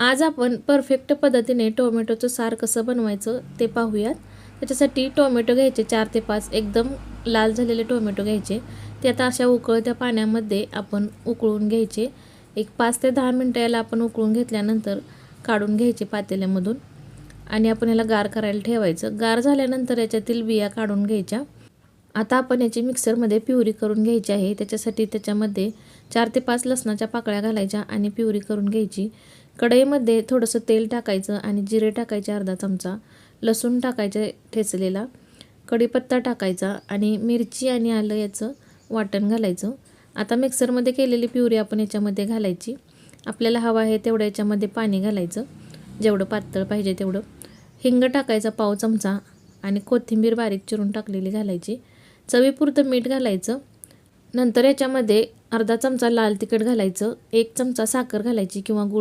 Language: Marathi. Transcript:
आज आपण परफेक्ट पद्धतीने टोमॅटोचं सार कसं बनवायचं ते पाहूयात. त्याच्यासाठी टोमॅटो घ्यायचे 4 ते 5 एकदम लाल झालेले टोमॅटो घ्यायचे. ते आता अशा उकळत्या पाण्यामध्ये आपण उकळून घ्यायचे. एक 5 ते 10 मिनटं याला आपण उकळून घेतल्यानंतर काढून घ्यायचे पातेल्यामधून आणि आपण याला गार करायला ठेवायचं. गार झाल्यानंतर याच्यातील बिया काढून घ्यायच्या. आता आपण याची मिक्सरमध्ये प्युरी करून घ्यायची आहे. त्याच्यासाठी त्याच्यामध्ये 4 ते 5 लसणाच्या पाकळ्या घालायच्या आणि प्युरी करून घ्यायची. कढईमध्ये थोडंसं तेल टाकायचं आणि जिरे टाकायचे अर्धा चमचा, लसूण टाकायचे ठेचलेला, कढीपत्ता टाकायचा आणि मिरची आणि आलं याचं वाटण घालायचं. आता मिक्सरमध्ये केलेली प्युरी आपण याच्यामध्ये घालायची. आपल्याला हवं आहे तेवढं याच्यामध्ये पाणी घालायचं, जेवढं पातळ पाहिजे तेवढं. हिंग टाकायचा पाव चमचा आणि कोथिंबीर बारीक चिरून टाकलेली घालायची. चवीपुरतं मीठ घालायचं. नंतर याच्यामध्ये अर्धा चमचा लाल तिखट घालायचं, 1 चमचा साखर घालायची किंवा गूळ